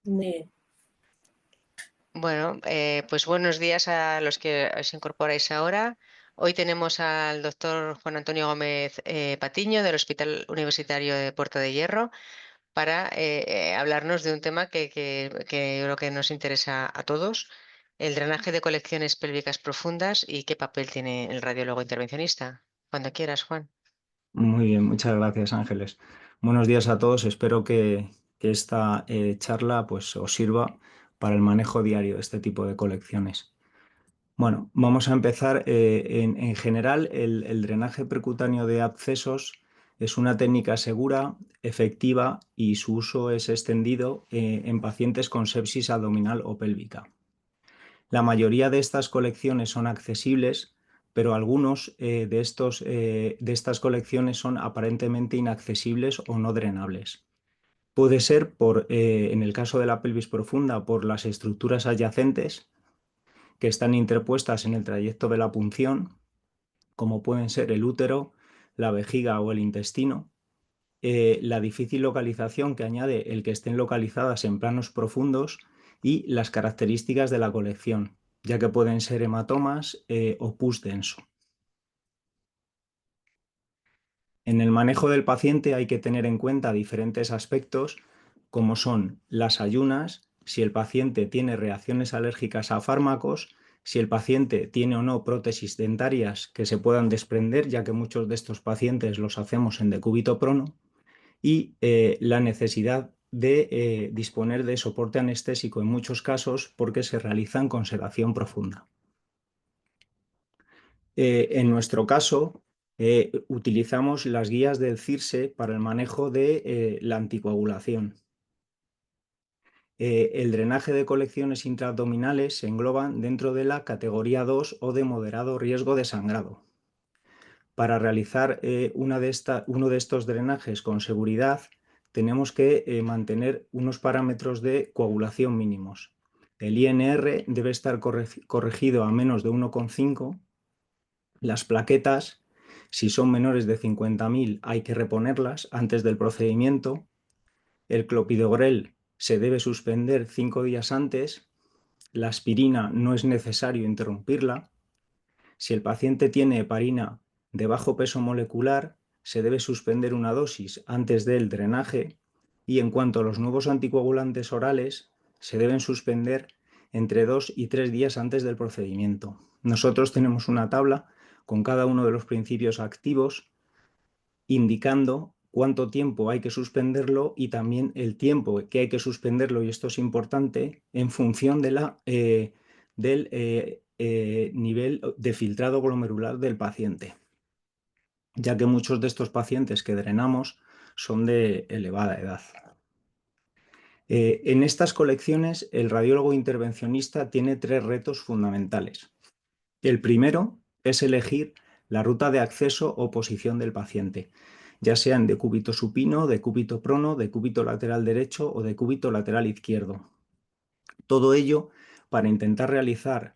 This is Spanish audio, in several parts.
Muy bien. Bueno, pues buenos días a los que os incorporáis ahora. Hoy tenemos al doctor Juan Antonio Gómez Patiño del Hospital Universitario de Puerto de Hierro para hablarnos de un tema que yo creo que nos interesa a todos, el drenaje de colecciones pélvicas profundas y qué papel tiene el radiólogo intervencionista. Cuando quieras, Juan. Muy bien, muchas gracias, Ángeles. Buenos días a todos. Espero que esta charla pues, os sirva para el manejo diario de este tipo de colecciones. Bueno, vamos a empezar. En general, el drenaje percutáneo de abscesos es una técnica segura, efectiva y su uso es extendido en pacientes con sepsis abdominal o pélvica. La mayoría de estas colecciones son accesibles, pero algunos de estas colecciones son aparentemente inaccesibles o no drenables. Puede ser en el caso de la pelvis profunda, por las estructuras adyacentes que están interpuestas en el trayecto de la punción, como pueden ser el útero, la vejiga o el intestino. La difícil localización que añade el que estén localizadas en planos profundos y las características de la colección, ya que pueden ser hematomas o pus denso. En el manejo del paciente hay que tener en cuenta diferentes aspectos, como son las ayunas, si el paciente tiene reacciones alérgicas a fármacos, si el paciente tiene o no prótesis dentarias que se puedan desprender, ya que muchos de estos pacientes los hacemos en decúbito prono, y la necesidad de disponer de soporte anestésico en muchos casos porque se realizan con sedación profunda. En nuestro caso, utilizamos las guías del CIRSE para el manejo de la anticoagulación. El drenaje de colecciones intraabdominales se engloban dentro de la categoría 2 o de moderado riesgo de sangrado. Para realizar uno de estos drenajes con seguridad, tenemos que mantener unos parámetros de coagulación mínimos. El INR debe estar corregido a menos de 1,5. Las plaquetas, si son menores de 50.000, hay que reponerlas antes del procedimiento. El clopidogrel se debe suspender 5 días antes. La aspirina no es necesario interrumpirla. Si el paciente tiene heparina de bajo peso molecular, se debe suspender una dosis antes del drenaje, y en cuanto a los nuevos anticoagulantes orales, se deben suspender entre 2 y 3 días antes del procedimiento. Nosotros tenemos una tabla con cada uno de los principios activos indicando cuánto tiempo hay que suspenderlo y también el tiempo que hay que suspenderlo, y esto es importante, en función del nivel de filtrado glomerular del paciente, ya que muchos de estos pacientes que drenamos son de elevada edad. En estas colecciones, el radiólogo intervencionista tiene 3 retos fundamentales. El primero es elegir la ruta de acceso o posición del paciente, ya sea en decúbito supino, decúbito prono, decúbito lateral derecho o decúbito lateral izquierdo. Todo ello para intentar realizar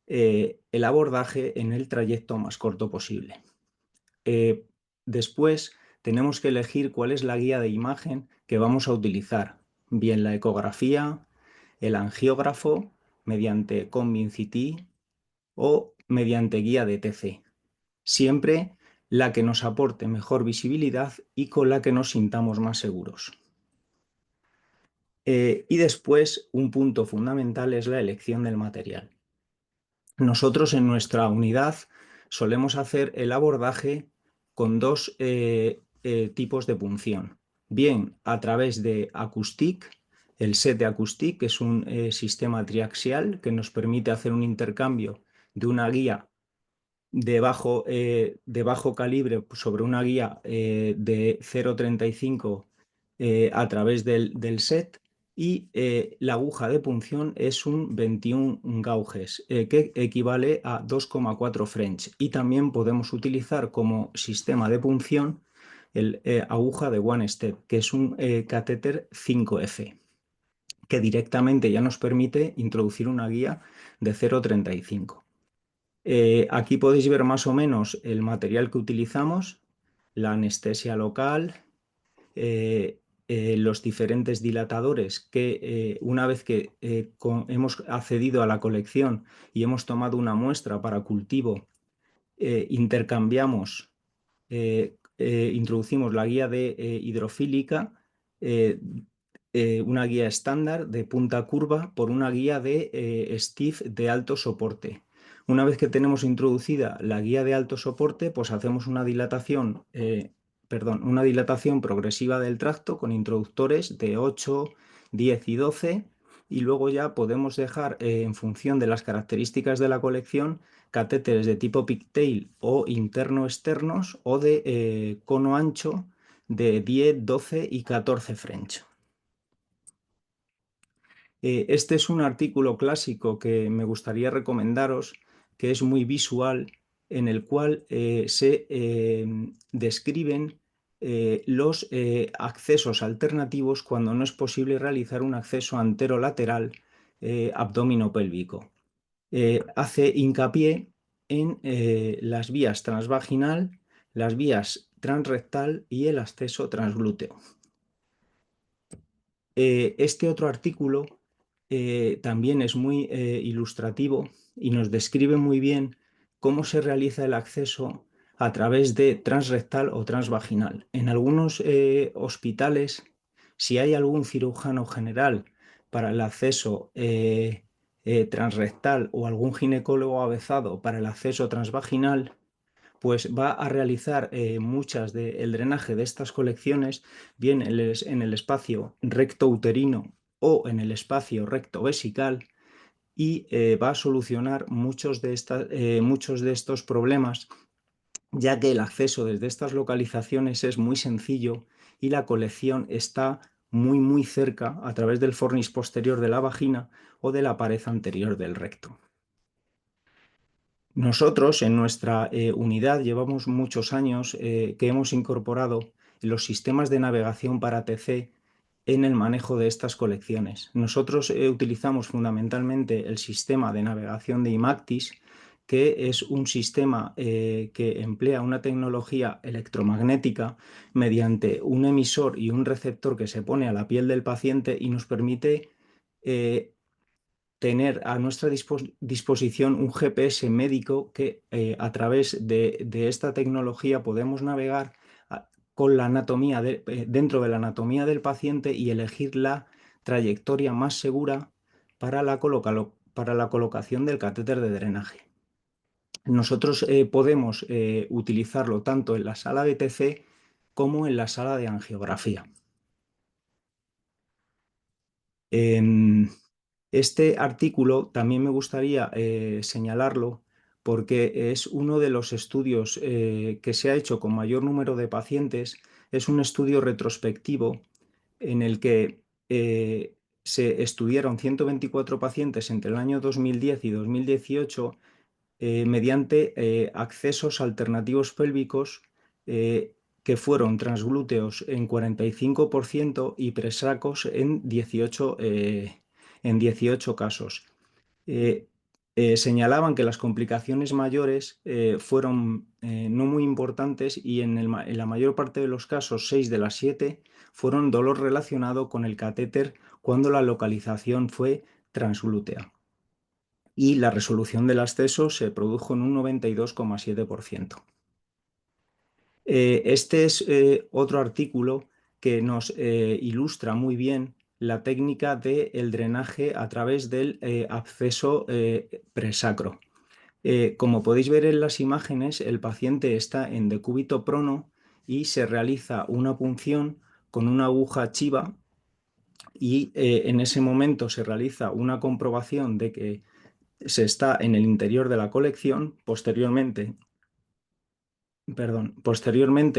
el abordaje en el trayecto más corto posible. Después tenemos que elegir cuál es la guía de imagen que vamos a utilizar, bien la ecografía, el angiógrafo, mediante Convincity o mediante guía de TC. Siempre la que nos aporte mejor visibilidad y con la que nos sintamos más seguros. Y después, un punto fundamental es la elección del material. Nosotros en nuestra unidad solemos hacer el abordaje con 2 tipos de punción. Bien a través de Acoustic, el set de Acoustic, que es un sistema triaxial que nos permite hacer un intercambio de una guía de bajo calibre sobre una guía de 0,35 a través del set, y la aguja de punción es un 21 gauges, que equivale a 2,4 French, y también podemos utilizar como sistema de punción el aguja de One Step, que es un catéter 5F, que directamente ya nos permite introducir una guía de 0,35. Aquí podéis ver más o menos el material que utilizamos, la anestesia local, los diferentes dilatadores que una vez que hemos accedido a la colección y hemos tomado una muestra para cultivo, intercambiamos, introducimos la guía de hidrofílica, eh, una guía estándar de punta curva por una guía de Stiff de alto soporte. Una vez que tenemos introducida la guía de alto soporte, pues hacemos una dilatación progresiva del tracto con introductores de 8, 10 y 12, y luego ya podemos dejar, en función de las características de la colección, catéteres de tipo pigtail o interno-externos o de cono ancho de 10, 12 y 14 French. Este es un artículo clásico que me gustaría recomendaros, que es muy visual, en el cual se describen los accesos alternativos cuando no es posible realizar un acceso anterolateral abdominopélvico. Hace hincapié en las vías transvaginal, las vías transrectal y el acceso transglúteo. Este otro artículo también es muy ilustrativo y nos describe muy bien cómo se realiza el acceso a través de transrectal o transvaginal. En algunos hospitales, si hay algún cirujano general para el acceso transrectal o algún ginecólogo avezado para el acceso transvaginal, pues va a realizar muchas del drenaje de estas colecciones, bien en el espacio recto uterino o en el espacio recto vesical, y va a solucionar muchos de estos problemas, ya que el acceso desde estas localizaciones es muy sencillo y la colección está muy cerca a través del fornis posterior de la vagina o de la pared anterior del recto. Nosotros en nuestra unidad llevamos muchos años que hemos incorporado los sistemas de navegación para TC en el manejo de estas colecciones. Nosotros utilizamos fundamentalmente el sistema de navegación de IMACTIS, que es un sistema que emplea una tecnología electromagnética mediante un emisor y un receptor que se pone a la piel del paciente y nos permite tener a nuestra disposición un GPS médico que a través de esta tecnología podemos navegar con la anatomía dentro de la anatomía del paciente y elegir la trayectoria más segura para para la colocación del catéter de drenaje. Nosotros podemos utilizarlo tanto en la sala de TC como en la sala de angiografía. Este artículo también me gustaría señalarlo porque es uno de los estudios que se ha hecho con mayor número de pacientes. Es un estudio retrospectivo en el que se estudiaron 124 pacientes entre el año 2010 y 2018 mediante accesos alternativos pélvicos que fueron transglúteos en 45% y presacos en 18 casos. Señalaban que las complicaciones mayores fueron no muy importantes y en la mayor parte de los casos, 6 de las 7, fueron dolor relacionado con el catéter cuando la localización fue transglútea. Y la resolución del acceso se produjo en un 92,7%. Este es otro artículo que nos ilustra muy bien la técnica del drenaje a través del acceso presacro. Como podéis ver en las imágenes, el paciente está en decúbito prono y se realiza una punción con una aguja chiva y en ese momento se realiza una comprobación de que se está en el interior de la colección. Posteriormente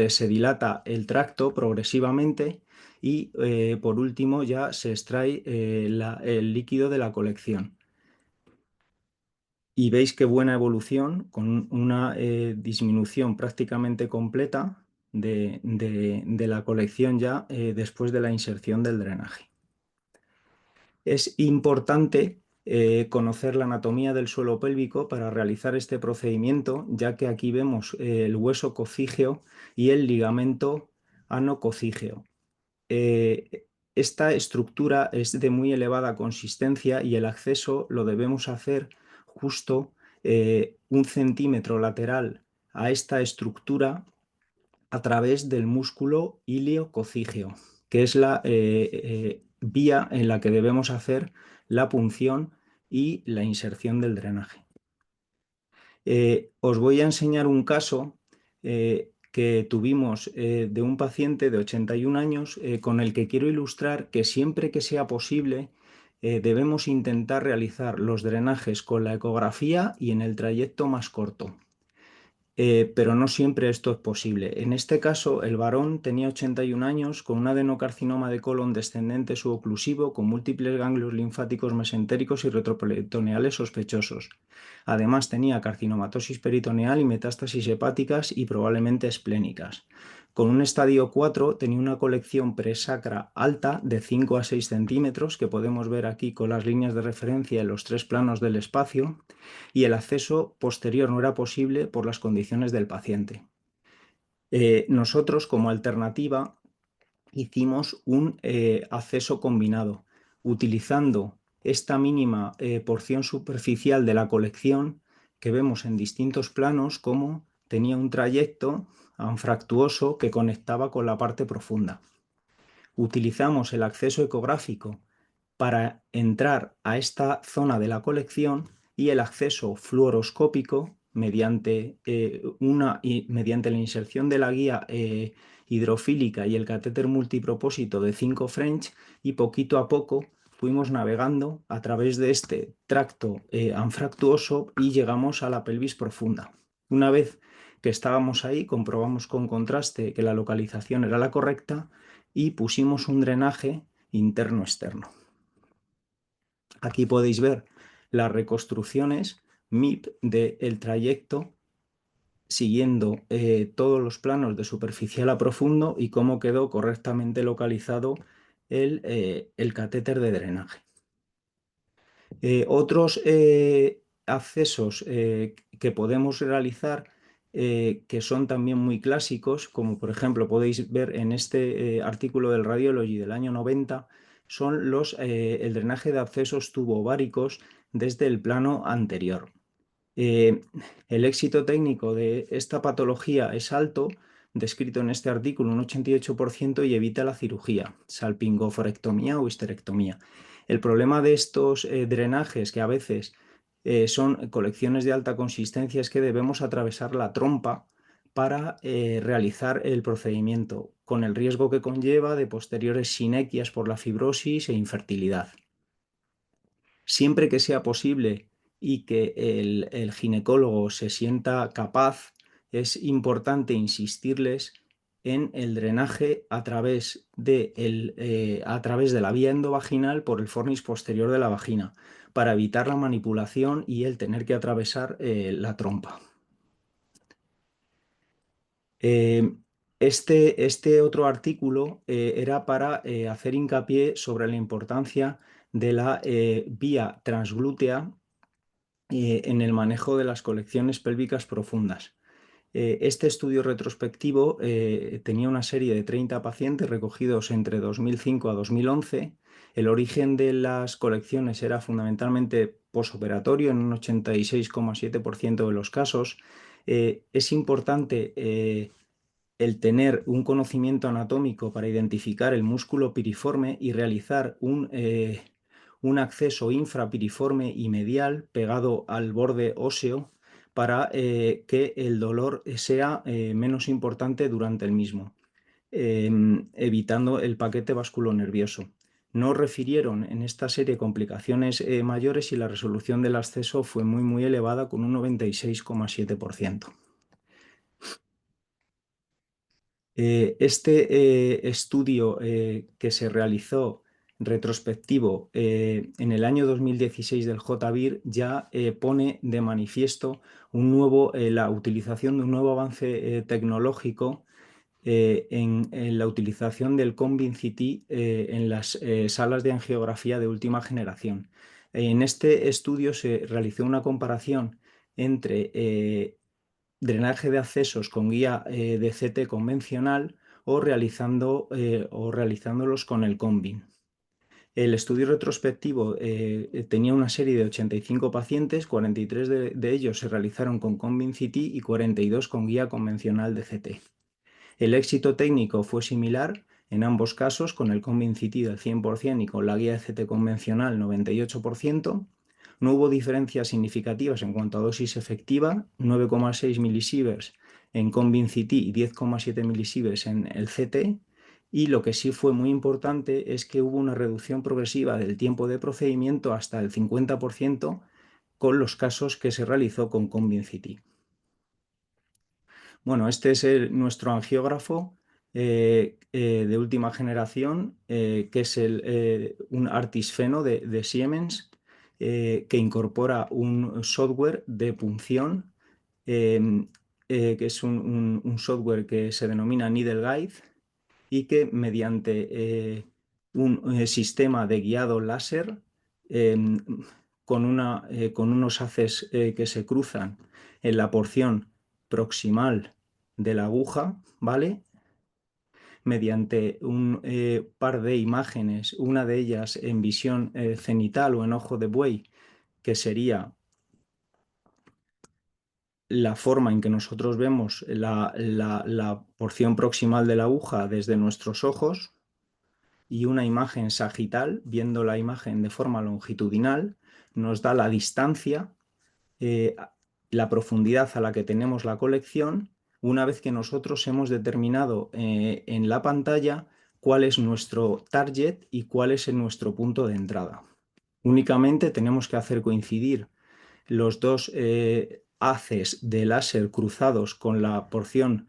se dilata el tracto progresivamente y por último ya se extrae el líquido de la colección. Y veis qué buena evolución con una disminución prácticamente completa de la colección ya después de la inserción del drenaje. Es importante conocer la anatomía del suelo pélvico para realizar este procedimiento, ya que aquí vemos el hueso cocígeo y el ligamento anococígeo. esta estructura es de muy elevada consistencia y el acceso lo debemos hacer justo 1 centímetro lateral a esta estructura a través del músculo iliococígeo, que es la vía en la que debemos hacer la punción y la inserción del drenaje. Os voy a enseñar un caso que tuvimos de un paciente de 81 años con el que quiero ilustrar que siempre que sea posible debemos intentar realizar los drenajes con la ecografía y en el trayecto más corto. Pero no siempre esto es posible. En este caso, el varón tenía 81 años con un adenocarcinoma de colon descendente suboclusivo con múltiples ganglios linfáticos mesentéricos y retroperitoneales sospechosos. Además, tenía carcinomatosis peritoneal y metástasis hepáticas y probablemente esplénicas. Con un estadio 4 tenía una colección presacra alta de 5 a 6 centímetros, que podemos ver aquí con las líneas de referencia en los 3 planos del espacio, y el acceso posterior no era posible por las condiciones del paciente. Nosotros, como alternativa, hicimos un acceso combinado, utilizando esta mínima porción superficial de la colección que vemos en distintos planos, como tenía un trayecto anfractuoso que conectaba con la parte profunda. Utilizamos el acceso ecográfico para entrar a esta zona de la colección y el acceso fluoroscópico mediante la inserción de la guía hidrofílica y el catéter multipropósito de 5 French, y poquito a poco fuimos navegando a través de este tracto anfractuoso y llegamos a la pelvis profunda. Una vez que estábamos ahí, comprobamos con contraste que la localización era la correcta y pusimos un drenaje interno-externo. Aquí podéis ver las reconstrucciones MIP del trayecto siguiendo todos los planos de superficial a profundo y cómo quedó correctamente localizado el catéter de drenaje. Otros accesos que podemos realizar que son también muy clásicos, como por ejemplo podéis ver en este artículo del Radiology del año 90, son el drenaje de abscesos tubováricos desde el plano anterior. El éxito técnico de esta patología es alto, descrito en este artículo un 88%, y evita la cirugía, salpingoforectomía o histerectomía. El problema de estos drenajes, que a veces son colecciones de alta consistencia, es que debemos atravesar la trompa para realizar el procedimiento, con el riesgo que conlleva de posteriores sinequias por la fibrosis e infertilidad. Siempre que sea posible y que el ginecólogo se sienta capaz, es importante insistirles en el drenaje a través de la vía endovaginal por el fornix posterior de la vagina, para evitar la manipulación y el tener que atravesar la trompa. Este otro artículo era para hacer hincapié sobre la importancia de la vía transglútea en el manejo de las colecciones pélvicas profundas. Este estudio retrospectivo tenía una serie de 30 pacientes recogidos entre 2005 a 2011. El origen de las colecciones era fundamentalmente posoperatorio en un 86,7% de los casos. Es importante el tener un conocimiento anatómico para identificar el músculo piriforme y realizar un acceso infrapiriforme y medial pegado al borde óseo para que el dolor sea menos importante durante el mismo, evitando el paquete vasculonervioso. No refirieron en esta serie complicaciones mayores y la resolución del acceso fue muy elevada, con un 96,7%. Este estudio que se realizó retrospectivo en el año 2016 del JVIR ya pone de manifiesto la utilización de un nuevo avance tecnológico en la utilización del Combin-CT en las salas de angiografía de última generación. En este estudio se realizó una comparación entre drenaje de accesos con guía de CT convencional o realizándolos con el Combin. El estudio retrospectivo tenía una serie de 85 pacientes, 43 de ellos se realizaron con Combin CT y 42 con guía convencional de CT. El éxito técnico fue similar en ambos casos, con el Combin CT del 100% y con la guía de CT convencional 98%. No hubo diferencias significativas en cuanto a dosis efectiva, 9,6 milisieverts en Combin CT y 10,7 milisieverts en el CT. Y lo que sí fue muy importante es que hubo una reducción progresiva del tiempo de procedimiento hasta el 50% con los casos que se realizó con Combin CT. Bueno, este es nuestro angiógrafo de última generación, que es un Artisfeno de Siemens, que incorpora un software de punción, eh, que es un software que se denomina Needle Guide y que mediante un sistema de guiado láser eh, con unos haces que se cruzan en la porción proximal de la aguja, ¿vale? Mediante un par de imágenes, una de ellas en visión cenital o en ojo de buey, que sería la forma en que nosotros vemos la porción proximal de la aguja desde nuestros ojos, y una imagen sagital, viendo la imagen de forma longitudinal, nos da la distancia, eh, la profundidad a la que tenemos la colección, una vez que nosotros hemos determinado en la pantalla cuál es nuestro target y cuál es nuestro punto de entrada. Únicamente tenemos que hacer coincidir los dos haces de láser cruzados con la porción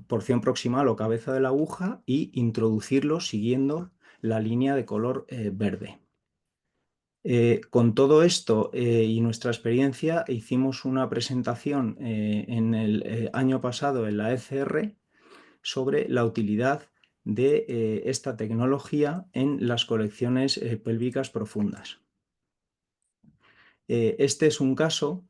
porción proximal o cabeza de la aguja y introducirlos siguiendo la línea de color verde. Con todo esto y nuestra experiencia, hicimos una presentación en el año pasado en la ECR sobre la utilidad de esta tecnología en las colecciones pélvicas profundas. Este es un caso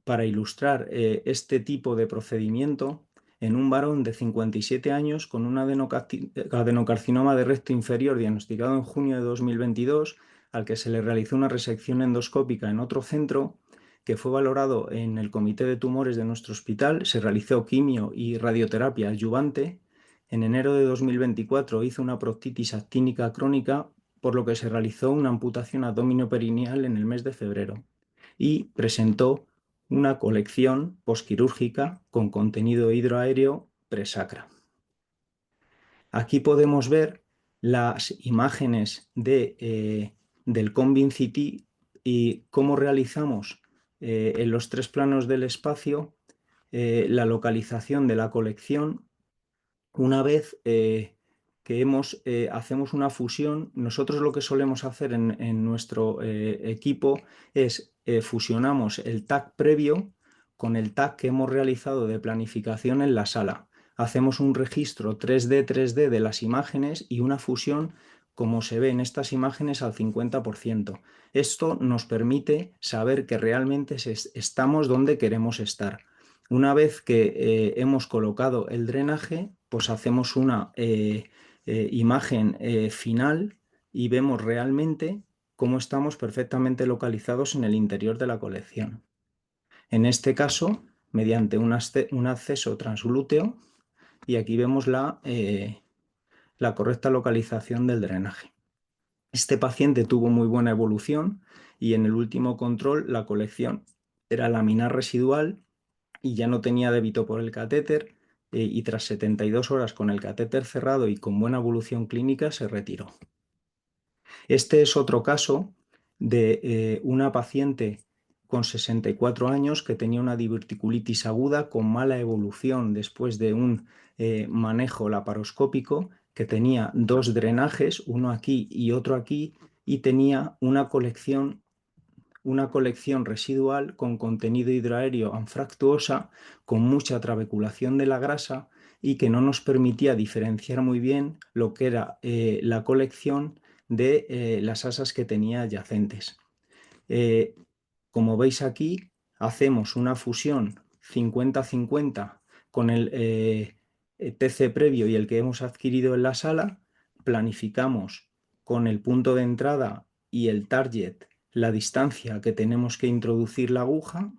para ilustrar este tipo de procedimiento en un varón de 57 años con un adenocarcinoma de recto inferior diagnosticado en junio de 2022, al que se le realizó una resección endoscópica en otro centro, que fue valorado en el comité de tumores de nuestro hospital. Se realizó quimio y radioterapia adyuvante. En enero de 2024 hizo una proctitis actínica crónica, por lo que se realizó una amputación abdominoperineal en el mes de febrero y presentó una colección posquirúrgica con contenido hidroaéreo presacra. Aquí podemos ver las imágenes del Combin CT y cómo realizamos en los tres planos del espacio la localización de la colección. Una vez que hacemos una fusión, nosotros lo que solemos hacer en nuestro equipo es fusionamos el TAC previo con el TAC que hemos realizado de planificación en la sala. Hacemos un registro 3D de las imágenes y una fusión como se ve en estas imágenes al 50%. Esto nos permite saber que realmente estamos donde queremos estar. Una vez que hemos colocado el drenaje, pues hacemos una imagen final y vemos realmente cómo estamos perfectamente localizados en el interior de la colección. En este caso, mediante un acceso transglúteo, y aquí vemos la correcta localización del drenaje. Este paciente tuvo muy buena evolución y en el último control la colección era laminar residual y ya no tenía débito por el catéter, y tras 72 horas con el catéter cerrado y con buena evolución clínica se retiró. Este es otro caso de una paciente con 64 años que tenía una diverticulitis aguda con mala evolución después de un manejo laparoscópico, que tenía dos drenajes, uno aquí y otro aquí, y tenía una colección residual con contenido hidroaéreo anfractuosa, con mucha trabeculación de la grasa y que no nos permitía diferenciar muy bien lo que era la colección de las asas que tenía adyacentes. Como veis aquí, hacemos una fusión 50-50 con TC previo y el que hemos adquirido en la sala, planificamos con el punto de entrada y el target la distancia que tenemos que introducir la aguja,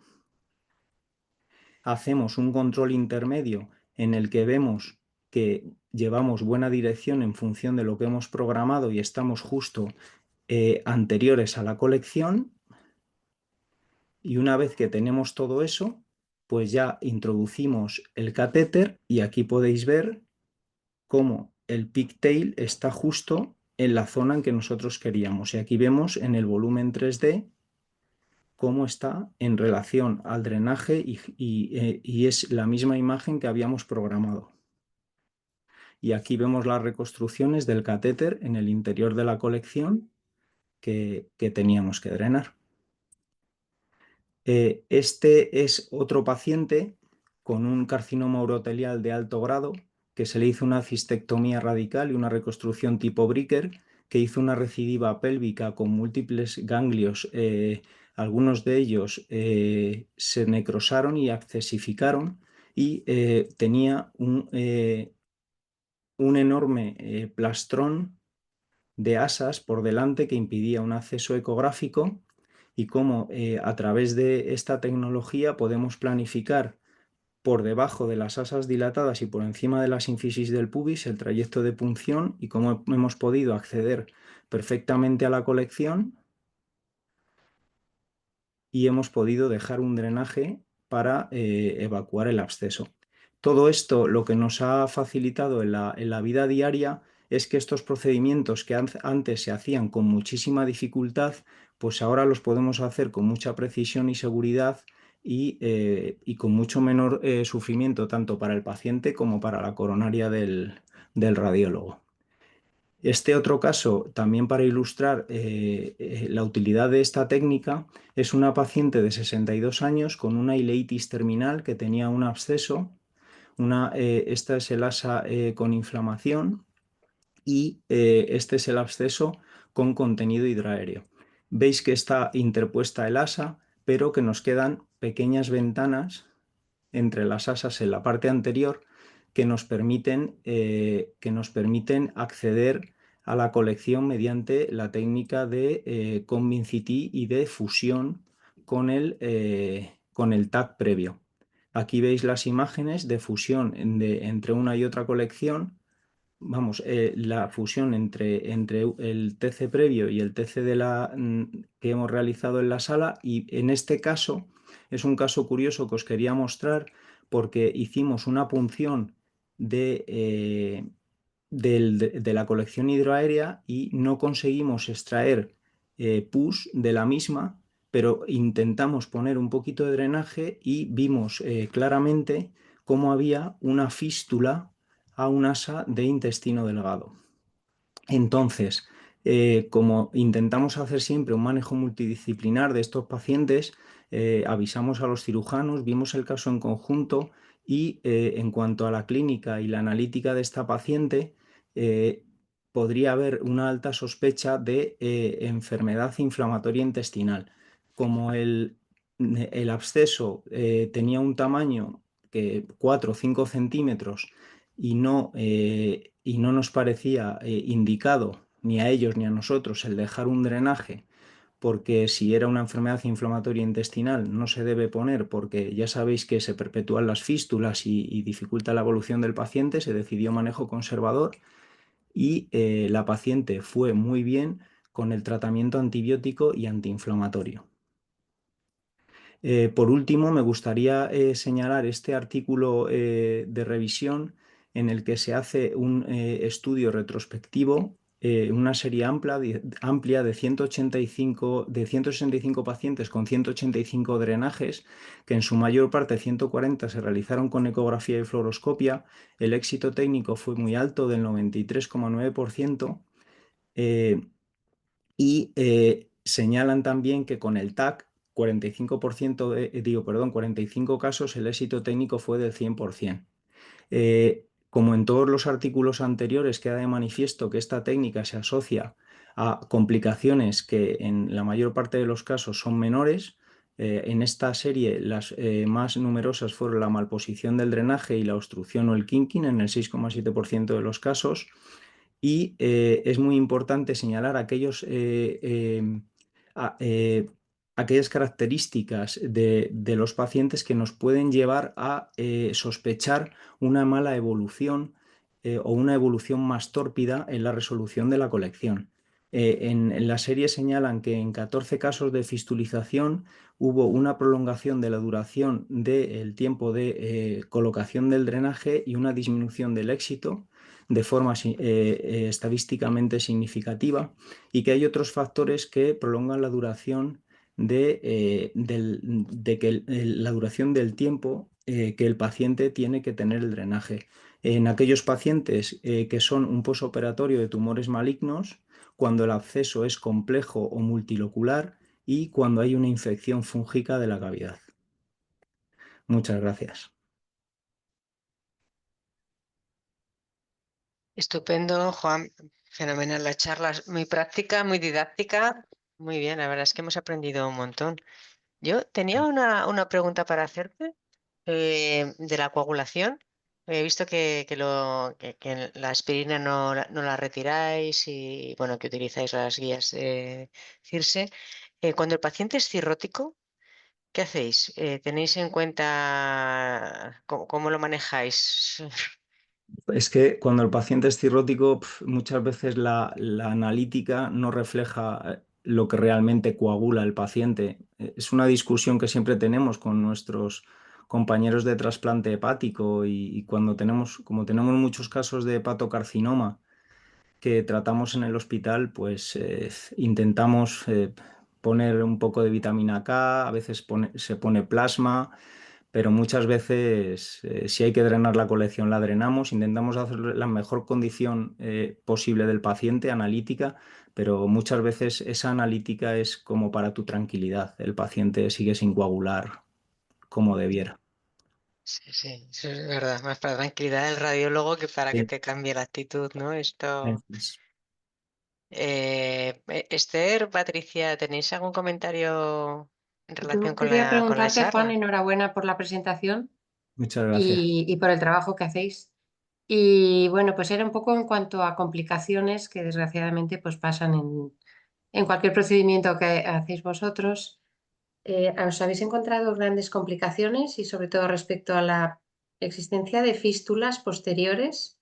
hacemos un control intermedio en el que vemos que llevamos buena dirección en función de lo que hemos programado y estamos justo anteriores a la colección, y una vez que tenemos todo eso, pues ya introducimos el catéter y aquí podéis ver cómo el pigtail está justo en la zona en que nosotros queríamos. Y aquí vemos en el volumen 3D cómo está en relación al drenaje y es la misma imagen que habíamos programado. Y aquí vemos las reconstrucciones del catéter en el interior de la colección que teníamos que drenar. Este es otro paciente con un carcinoma urotelial de alto grado que se le hizo una cistectomía radical y una reconstrucción tipo Bricker, que hizo una recidiva pélvica con múltiples ganglios. Algunos de ellos se necrosaron y accesificaron y tenía un enorme plastrón de asas por delante que impidía un acceso ecográfico, y cómo a través de esta tecnología podemos planificar por debajo de las asas dilatadas y por encima de las ínfisis del pubis el trayecto de punción, y cómo hemos podido acceder perfectamente a la colección y hemos podido dejar un drenaje para evacuar el absceso. Todo esto lo que nos ha facilitado en la vida diaria es que estos procedimientos que antes se hacían con muchísima dificultad, pues ahora los podemos hacer con mucha precisión y seguridad y con mucho menor sufrimiento tanto para el paciente como para la coronaria del radiólogo. Este otro caso, también para ilustrar la utilidad de esta técnica, es una paciente de 62 años con una ileitis terminal que tenía un absceso. Esta es el asa con inflamación y este es el absceso con contenido hidraéreo. Veis que está interpuesta el asa, pero que nos quedan pequeñas ventanas entre las asas en la parte anterior que nos permiten acceder a la colección mediante la técnica de Convincity y de fusión con el TAC previo. Aquí veis las imágenes de fusión entre una y otra colección. Vamos, la fusión entre el TC previo y el TC que hemos realizado en la sala, y en este caso es un caso curioso que os quería mostrar porque hicimos una punción de la colección hidroaérea y no conseguimos extraer pus de la misma, pero intentamos poner un poquito de drenaje y vimos claramente cómo había una fístula a un asa de intestino delgado. Entonces, como intentamos hacer siempre un manejo multidisciplinar de estos pacientes, avisamos a los cirujanos, vimos el caso en conjunto y en cuanto a la clínica y la analítica de esta paciente, eh, podría haber una alta sospecha de enfermedad inflamatoria intestinal. Como el absceso tenía un tamaño que 4 o 5 centímetros y no nos parecía indicado ni a ellos ni a nosotros el dejar un drenaje, porque si era una enfermedad inflamatoria intestinal no se debe poner porque ya sabéis que se perpetúan las fístulas y dificulta la evolución del paciente, se decidió manejo conservador y la paciente fue muy bien con el tratamiento antibiótico y antiinflamatorio. Por último, me gustaría señalar este artículo de revisión en el que se hace un estudio retrospectivo, una serie amplia de 165 pacientes con 185 drenajes, que en su mayor parte 140 se realizaron con ecografía y fluoroscopia. El éxito técnico fue muy alto, del 93,9%. Señalan también que con el TAC, 45 casos, el éxito técnico fue del 100%. Como en todos los artículos anteriores, queda de manifiesto que esta técnica se asocia a complicaciones que en la mayor parte de los casos son menores. En esta serie las más numerosas fueron la malposición del drenaje y la obstrucción o el kinking en el 6,7% de los casos. Y es muy importante señalar a- eh, aquellas características de los pacientes que nos pueden llevar a sospechar una mala evolución o una evolución más tórpida en la resolución de la colección. En la serie señalan que en 14 casos de fistulización hubo una prolongación de la duración del tiempo de colocación del drenaje y una disminución del éxito de forma estadísticamente significativa, y que hay otros factores que prolongan la duración la duración del tiempo que el paciente tiene que tener el drenaje. En aquellos pacientes que son un posoperatorio de tumores malignos, cuando el acceso es complejo o multilocular y cuando hay una infección fúngica de la cavidad. Muchas gracias. Estupendo, Juan. Fenomenal la charla. Es muy práctica, muy didáctica. Muy bien, la verdad es que hemos aprendido un montón. Yo tenía una pregunta para hacerte de la coagulación. He visto que la aspirina no la retiráis y bueno, que utilizáis las guías CIRSE. Cuando el paciente es cirrótico, ¿qué hacéis? ¿Tenéis en cuenta cómo lo manejáis? Es que cuando el paciente es cirrótico, muchas veces la analítica no refleja lo que realmente coagula el paciente. Es una discusión que siempre tenemos con nuestros compañeros de trasplante hepático y como tenemos muchos casos de hepatocarcinoma que tratamos en el hospital, pues intentamos poner un poco de vitamina K, a veces se pone plasma, pero muchas veces si hay que drenar la colección la drenamos, intentamos hacer la mejor condición posible del paciente, analítica, pero muchas veces esa analítica es como para tu tranquilidad, el paciente sigue sin coagular como debiera. Sí, sí, eso es verdad. Más para tranquilidad del radiólogo que para que Sí, te cambie la actitud, ¿no? Esto. eso es. Esther, Patricia, ¿tenéis algún comentario en relación Yo quería con la preguntarte, Juan, charla? enhorabuena por la presentación Muchas gracias. y por el trabajo que hacéis. Y bueno, pues era un poco en cuanto a complicaciones que desgraciadamente pues pasan en cualquier procedimiento que hacéis vosotros. ¿Os habéis encontrado grandes complicaciones y sobre todo respecto a la existencia de fístulas posteriores?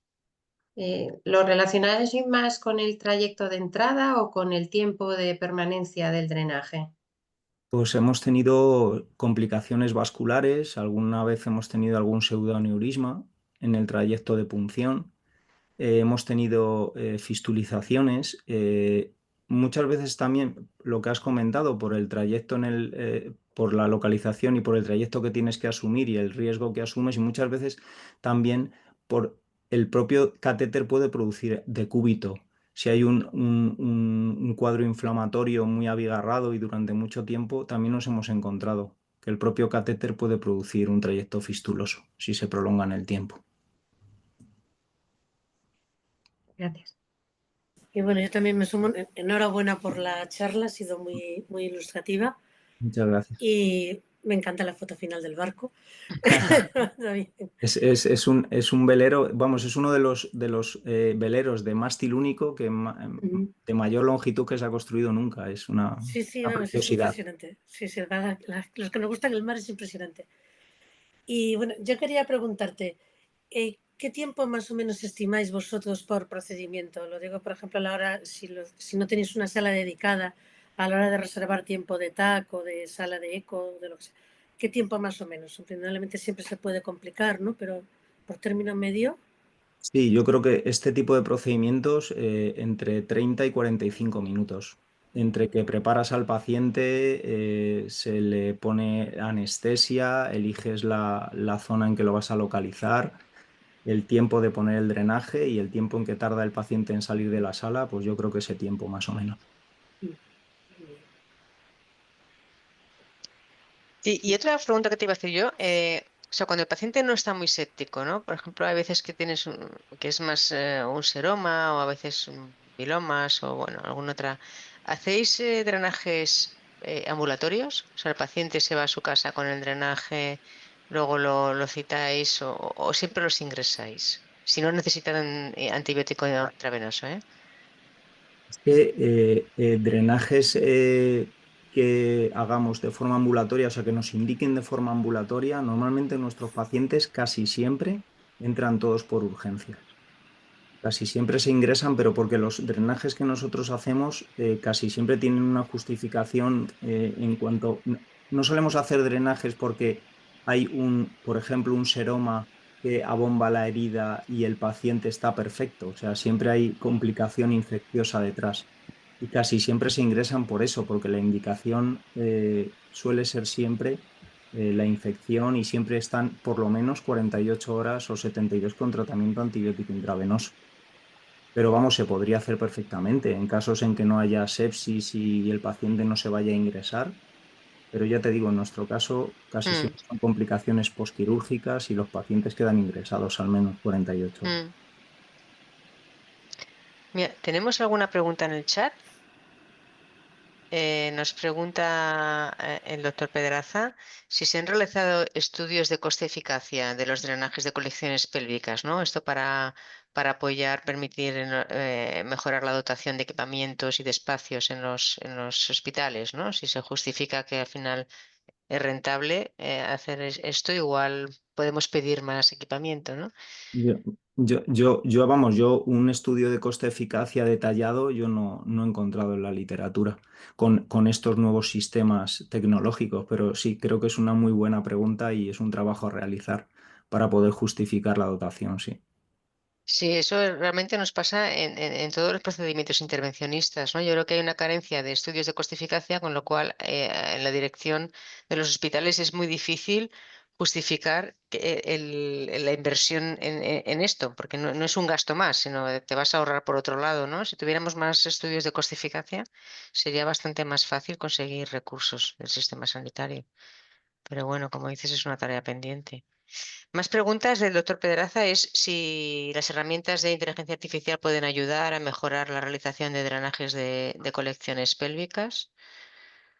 ¿Lo relacionáis más con el trayecto de entrada o con el tiempo de permanencia del drenaje? Pues hemos tenido complicaciones vasculares, alguna vez hemos tenido algún pseudoaneurisma en el trayecto de punción. Hemos tenido fistulizaciones, muchas veces también lo que has comentado por el trayecto por la localización y por el trayecto que tienes que asumir y el riesgo que asumes, y muchas veces también por el propio catéter puede producir decúbito. Si hay un cuadro inflamatorio muy abigarrado y durante mucho tiempo, también nos hemos encontrado que el propio catéter puede producir un trayecto fistuloso si se prolonga en el tiempo. Gracias. Y bueno, yo también me sumo. Enhorabuena por la charla, ha sido muy, muy ilustrativa Muchas gracias. y me encanta la foto final del barco. Es un velero, vamos, es uno de los veleros de mástil único de mayor longitud que se ha construido nunca. Es Sí, sí, una vamos, es preciosidad. impresionante. Sí, sí, los que nos gustan el mar es impresionante. Y bueno, yo quería preguntarte, ¿qué tiempo más o menos estimáis vosotros por procedimiento? Lo digo, por ejemplo, a la hora, si no tenéis una sala dedicada, a la hora de reservar tiempo de TAC o de sala de eco, de lo que sea. ¿Qué tiempo más o menos? Probablemente siempre se puede complicar, ¿no? Pero por término medio, Sí, yo creo que este tipo de procedimientos entre 30 y 45 minutos. Entre que preparas al paciente, se le pone anestesia, eliges la zona en que lo vas a localizar, el tiempo de poner el drenaje y el tiempo en que tarda el paciente en salir de la sala, pues yo creo que ese tiempo más o menos. Y otra pregunta que te iba a hacer yo, o sea, cuando el paciente no está muy séptico, ¿no? Por ejemplo, hay veces que que es más un seroma o a veces pilomas o bueno, alguna otra. ¿Hacéis drenajes ambulatorios? O sea, el paciente se va a su casa con el drenaje, luego lo citáis o siempre los ingresáis. Si no necesitan antibiótico intravenoso, ¿eh? Es que drenajes que hagamos de forma ambulatoria, o sea, que nos indiquen de forma ambulatoria, normalmente nuestros pacientes casi siempre entran todos por urgencias. Casi siempre se ingresan, pero porque los drenajes que nosotros hacemos casi siempre tienen una justificación en cuanto... No solemos hacer drenajes porque hay por ejemplo, un seroma que abomba la herida y el paciente está perfecto. O sea, siempre hay complicación infecciosa detrás. Y casi siempre se ingresan por eso, porque la indicación suele ser siempre la infección y siempre están por lo menos 48 horas o 72 con tratamiento antibiótico intravenoso. Pero vamos, se podría hacer perfectamente en casos en que no haya sepsis y el paciente no se vaya a ingresar. Pero ya te digo, en nuestro caso casi Mm, siempre son complicaciones posquirúrgicas y los pacientes quedan ingresados al menos 48 horas. mm. Mira, ¿tenemos alguna pregunta en el chat? Nos pregunta el doctor Pedraza si se han realizado estudios de coste-eficacia de los drenajes de colecciones pélvicas, ¿no? Esto para apoyar, permitir mejorar la dotación de equipamientos y de espacios en los hospitales, ¿no? Si se justifica que al final es rentable hacer esto, igual podemos pedir más equipamiento, ¿no? Yo, vamos, yo un estudio de coste-eficacia detallado yo no he encontrado en la literatura con estos nuevos sistemas tecnológicos, pero sí, creo que es una muy buena pregunta y es un trabajo a realizar para poder justificar la dotación, sí. Sí, eso realmente nos pasa en todos los procedimientos intervencionistas, ¿no? Yo creo que hay una carencia de estudios de coste-eficacia, con lo cual en la dirección de los hospitales es muy difícil justificar la inversión en esto, porque no es un gasto más, sino te vas a ahorrar por otro lado, ¿no? Si tuviéramos más estudios de coste-eficacia, sería bastante más fácil conseguir recursos del sistema sanitario. Pero bueno, como dices, es una tarea pendiente. Más preguntas del doctor Pedraza es si las herramientas de inteligencia artificial pueden ayudar a mejorar la realización de drenajes de colecciones pélvicas.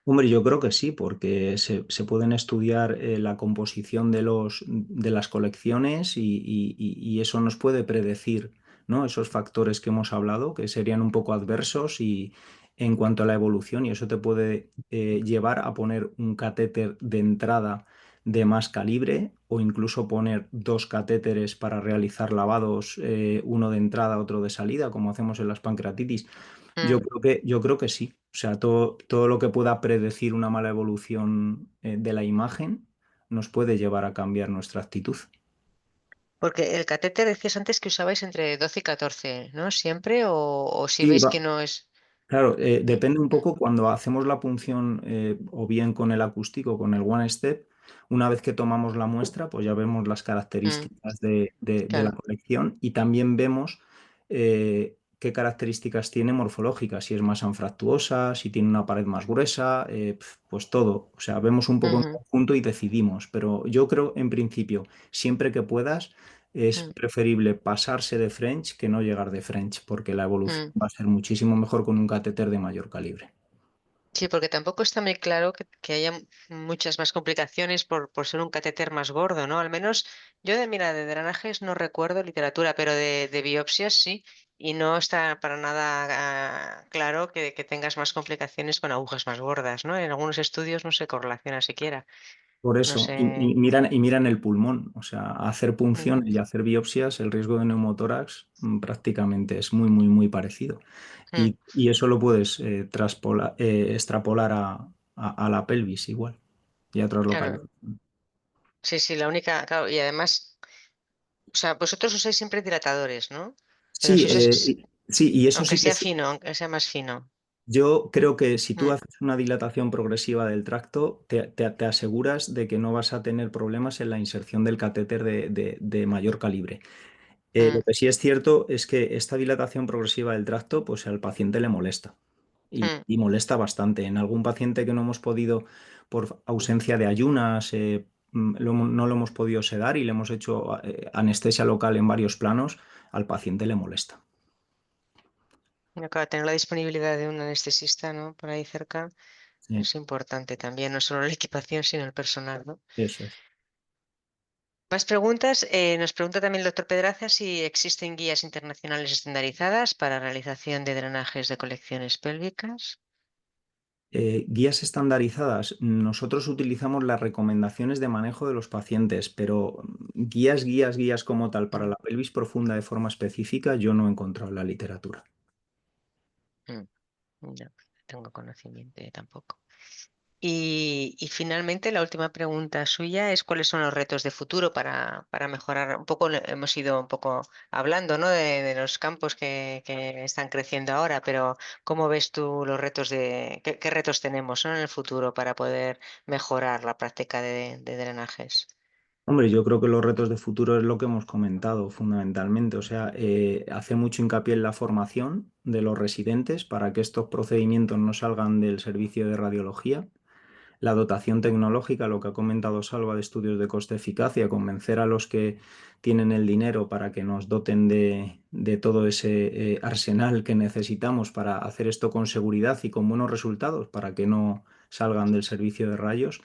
Hombre, yo creo que sí, porque se pueden estudiar la composición de las colecciones y eso nos puede predecir, ¿no? Esos factores que hemos hablado, que serían un poco adversos y en cuanto a la evolución, y eso te puede llevar a poner un catéter de entrada de más calibre o incluso poner dos catéteres para realizar lavados, uno de entrada, otro de salida, como hacemos en las pancreatitis. Mm, Yo creo que sí. O sea, todo lo que pueda predecir una mala evolución de la imagen nos puede llevar a cambiar nuestra actitud. Porque el catéter decías antes que usabais entre 12 y 14, ¿no? ¿Siempre? O si Sí, veis que no es... claro, depende un poco cuando hacemos la punción o bien con el acústico o con el One Step. Una vez que tomamos la muestra, pues ya vemos las Mm, características de la claro. colección y también vemos qué características tiene morfológicas, si es más anfractuosa, si tiene una pared más gruesa, pues todo. O sea, vemos un poco en Ujú, conjunto y decidimos. Pero yo creo, en principio, siempre que puedas es mm, preferible pasarse de French que no llegar de French, porque la evolución mm. va a ser muchísimo mejor con un catéter de mayor calibre. Sí, porque tampoco está muy claro que haya muchas más complicaciones por ser un catéter más gordo, ¿no? Al menos yo mira, de drenajes no recuerdo literatura, pero de biopsias sí, y no está para nada claro que tengas más complicaciones con agujas más gordas, ¿no? En algunos estudios no se correlaciona siquiera. Por No eso, sé. y miran el pulmón, o sea, hacer Mm, punciones y hacer biopsias, el riesgo de neumotórax prácticamente es muy, muy, muy parecido. mm, Y eso lo puedes extrapolar a la pelvis igual y a otras claro, localizaciones. sí, sí, la única, claro, y además, o sea, vosotros usáis siempre dilatadores, ¿no? Pero Sí, sí, y eso aunque sí que sea es. fino, aunque sea más fino. Yo creo que si tú Mm, haces una dilatación progresiva del tracto, te aseguras de que no vas a tener problemas en la inserción del catéter de mayor calibre. Lo mm, que sí es cierto es que esta dilatación progresiva del tracto, pues al paciente le molesta mm. y molesta bastante. En algún paciente que no hemos podido, por ausencia de ayunas, no lo hemos podido sedar y le hemos hecho anestesia local en varios planos, al paciente le molesta. No, claro, tener la disponibilidad de un anestesista, ¿no? Por ahí cerca. Sí, Es importante también, no solo la equipación, sino el personal, ¿no? eso es. Más preguntas. Nos pregunta también el doctor Pedraza si existen guías internacionales estandarizadas para realización de drenajes de colecciones pélvicas. Guías estandarizadas. Nosotros utilizamos las recomendaciones de manejo de los pacientes, pero guías como tal para Mm, la pelvis profunda de forma específica, yo no he encontrado en la literatura. mm, No tengo conocimiento tampoco. Y finalmente, la última pregunta suya es cuáles son los retos de futuro para mejorar. Un poco, hemos ido un poco hablando, ¿no? de los campos que están creciendo ahora, pero ¿cómo ves tú los retos qué retos tenemos, ¿no? en el futuro para poder mejorar la práctica de drenajes? Hombre, yo creo que los retos de futuro es lo que hemos comentado fundamentalmente. O sea, hace mucho hincapié en la formación de los residentes para que estos procedimientos no salgan del servicio de radiología. La dotación tecnológica, lo que ha comentado Salva de estudios de coste-eficacia, convencer a los que tienen el dinero para que nos doten de todo ese arsenal que necesitamos para hacer esto con seguridad y con buenos resultados, para que no salgan del servicio de rayos.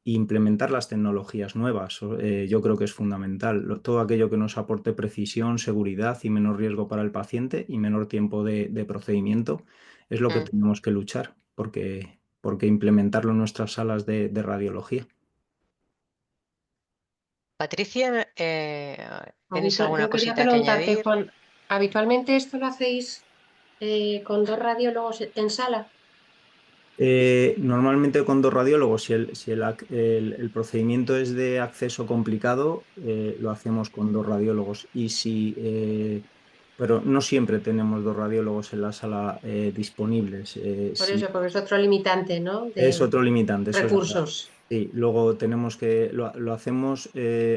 E implementar las tecnologías nuevas, yo creo que es fundamental. Todo aquello que nos aporte precisión, seguridad y menor riesgo para el paciente y menor tiempo de procedimiento es lo que Mm. tenemos que luchar, porque implementarlo en nuestras salas de radiología. Patricia, ¿tenéis alguna Yo quería cosita que preguntarte, añadir? Juan, ¿habitualmente esto lo hacéis con dos radiólogos en sala? Normalmente con dos radiólogos, si el procedimiento es de acceso complicado, lo hacemos con dos radiólogos. Pero no siempre tenemos dos radiólogos en la sala disponibles. Por eso, porque es otro limitante, ¿no? Es De otro limitante, eso es verdad. recursos. Sí, luego lo hacemos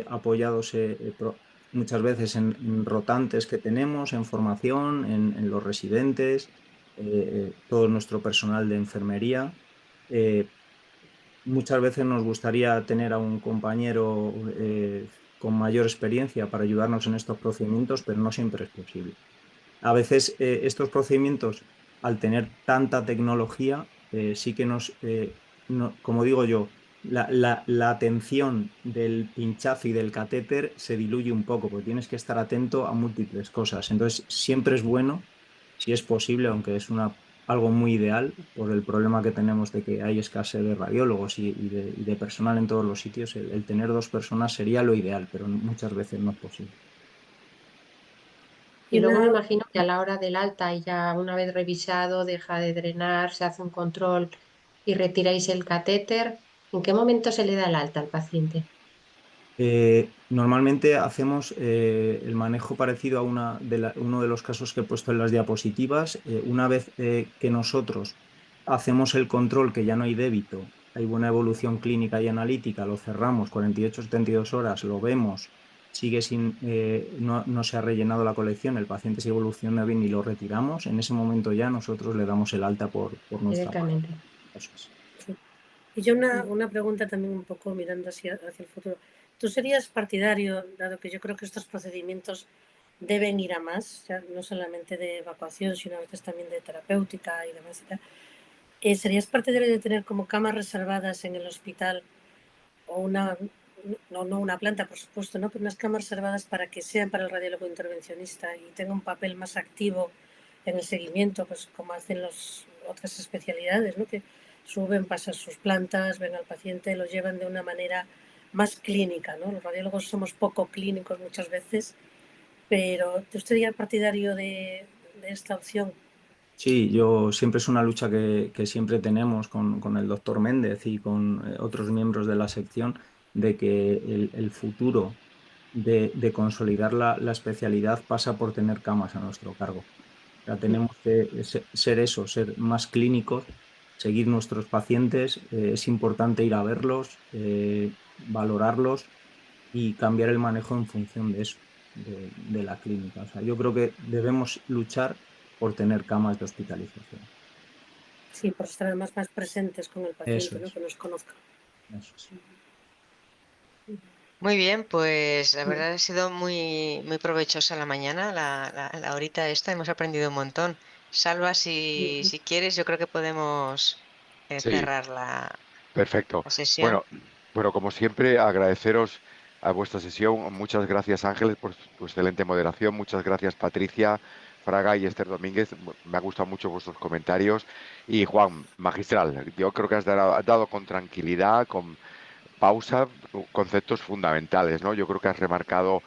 apoyados muchas veces en rotantes que tenemos, en formación, en los residentes, todo nuestro personal de enfermería. Eh, Muchas veces nos gustaría tener a un compañero con mayor experiencia para ayudarnos en estos procedimientos, pero no siempre es posible. A veces estos procedimientos, al tener tanta tecnología, sí que como digo yo, la atención del pinchazo y del catéter se diluye un poco, porque tienes que estar atento a múltiples cosas. Entonces, siempre es bueno, si es posible, aunque es algo muy ideal, por el problema que tenemos de que hay escasez de radiólogos y de personal en todos los sitios, el tener dos personas sería lo ideal, pero muchas veces no es posible. Y Y luego me una, imagino que a la hora del alta, y ya una vez revisado, deja de drenar, se hace un control y retiráis el catéter, ¿en qué momento se le da el alta al paciente? Normalmente hacemos el manejo parecido a uno de los casos que he puesto en las diapositivas. Una vez que nosotros hacemos el control, que ya no hay débito, hay buena evolución clínica y analítica, lo cerramos 48-72 horas, lo vemos, no se ha rellenado la colección, el paciente sigue evolucionando bien y lo retiramos. En ese momento ya nosotros le damos el alta por nuestra parte. Directamente. Eso es. sí. Y yo una pregunta también un poco mirando hacia el futuro. ¿Tú serías partidario, dado que yo creo que estos procedimientos deben ir a más, ya no solamente de evacuación, sino a veces también de terapéutica y demás? ¿Serías partidario de tener como camas reservadas en el hospital o no una planta, por supuesto, ¿no? Pero unas camas reservadas para que sean para el radiólogo intervencionista y tenga un papel más activo en el seguimiento, pues como hacen las otras especialidades, ¿no? Que suben, pasan sus plantas, ven al paciente, lo llevan de una manera más clínica, ¿no? Los radiólogos somos poco clínicos muchas veces, pero ¿tú serías partidario de esta opción? Sí, siempre es una lucha que siempre tenemos con el doctor Méndez y con otros miembros de la sección de que el futuro de consolidar la especialidad pasa por tener camas a nuestro cargo. O sea, tenemos que ser eso, ser más clínicos, seguir nuestros pacientes. Es importante ir a verlos, valorarlos y cambiar el manejo en función de eso, de la clínica. O sea, yo creo que debemos luchar por tener camas de hospitalización. Sí, por estar además más presentes con el Eso paciente, ¿no? es, Que nos conozca. eso es. Muy bien, pues la Mm. verdad ha sido muy, muy provechosa la mañana, la horita esta, hemos aprendido un montón. Salva, si quieres, yo creo que podemos Sí. cerrar la Perfecto. sesión. Bueno, como siempre, agradeceros a vuestra sesión. Muchas gracias, Ángeles, por tu excelente moderación. Muchas gracias, Patricia, Fraga y Esther Domínguez. Me han gustado mucho vuestros comentarios. Y Juan, magistral. Yo creo que has dado con tranquilidad, con pausa, conceptos fundamentales, ¿no? Yo creo que has remarcado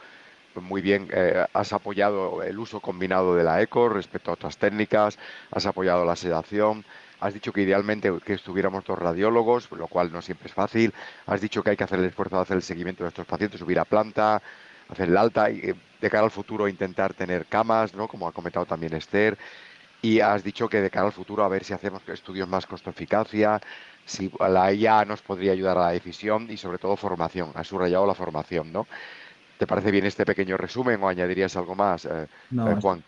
muy bien, has apoyado el uso combinado de la eco respecto a otras técnicas, has apoyado la sedación, has dicho que idealmente que estuviéramos 2 radiólogos, lo cual no siempre es fácil, has dicho que hay que hacer el esfuerzo de hacer el seguimiento de estos pacientes, subir a planta, hacer el alta y de cara al futuro intentar tener camas, ¿no? Como ha comentado también Esther, y has dicho que de cara al futuro a ver si hacemos estudios más costo-eficacia, si la IA nos podría ayudar a la decisión y sobre todo formación, has subrayado la formación, ¿no? ¿Te parece bien este pequeño resumen o añadirías algo más, No, Juan?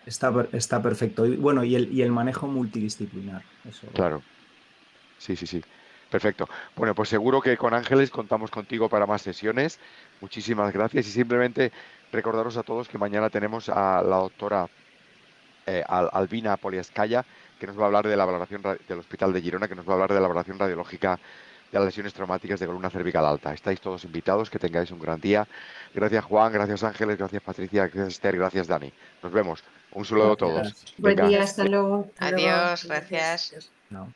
está perfecto. Y bueno, y el manejo multidisciplinar. Eso. Claro, sí, sí, sí. Perfecto. Bueno, pues seguro que con Ángeles contamos contigo para más sesiones. Muchísimas gracias y simplemente recordaros a todos que mañana tenemos a la doctora Albina Poliascaya, que nos va a hablar de la valoración del Hospital de Girona, que nos va a hablar de la valoración radiológica de las lesiones traumáticas de columna cervical alta. Estáis todos invitados, que tengáis un gran día. Gracias, Juan, gracias, Ángeles, gracias, Patricia, gracias, Esther, gracias, Dani. Nos vemos. Un saludo a todos. Gracias. Buen Venga, día, hasta luego. Hasta luego. Adiós, gracias. Adiós. No.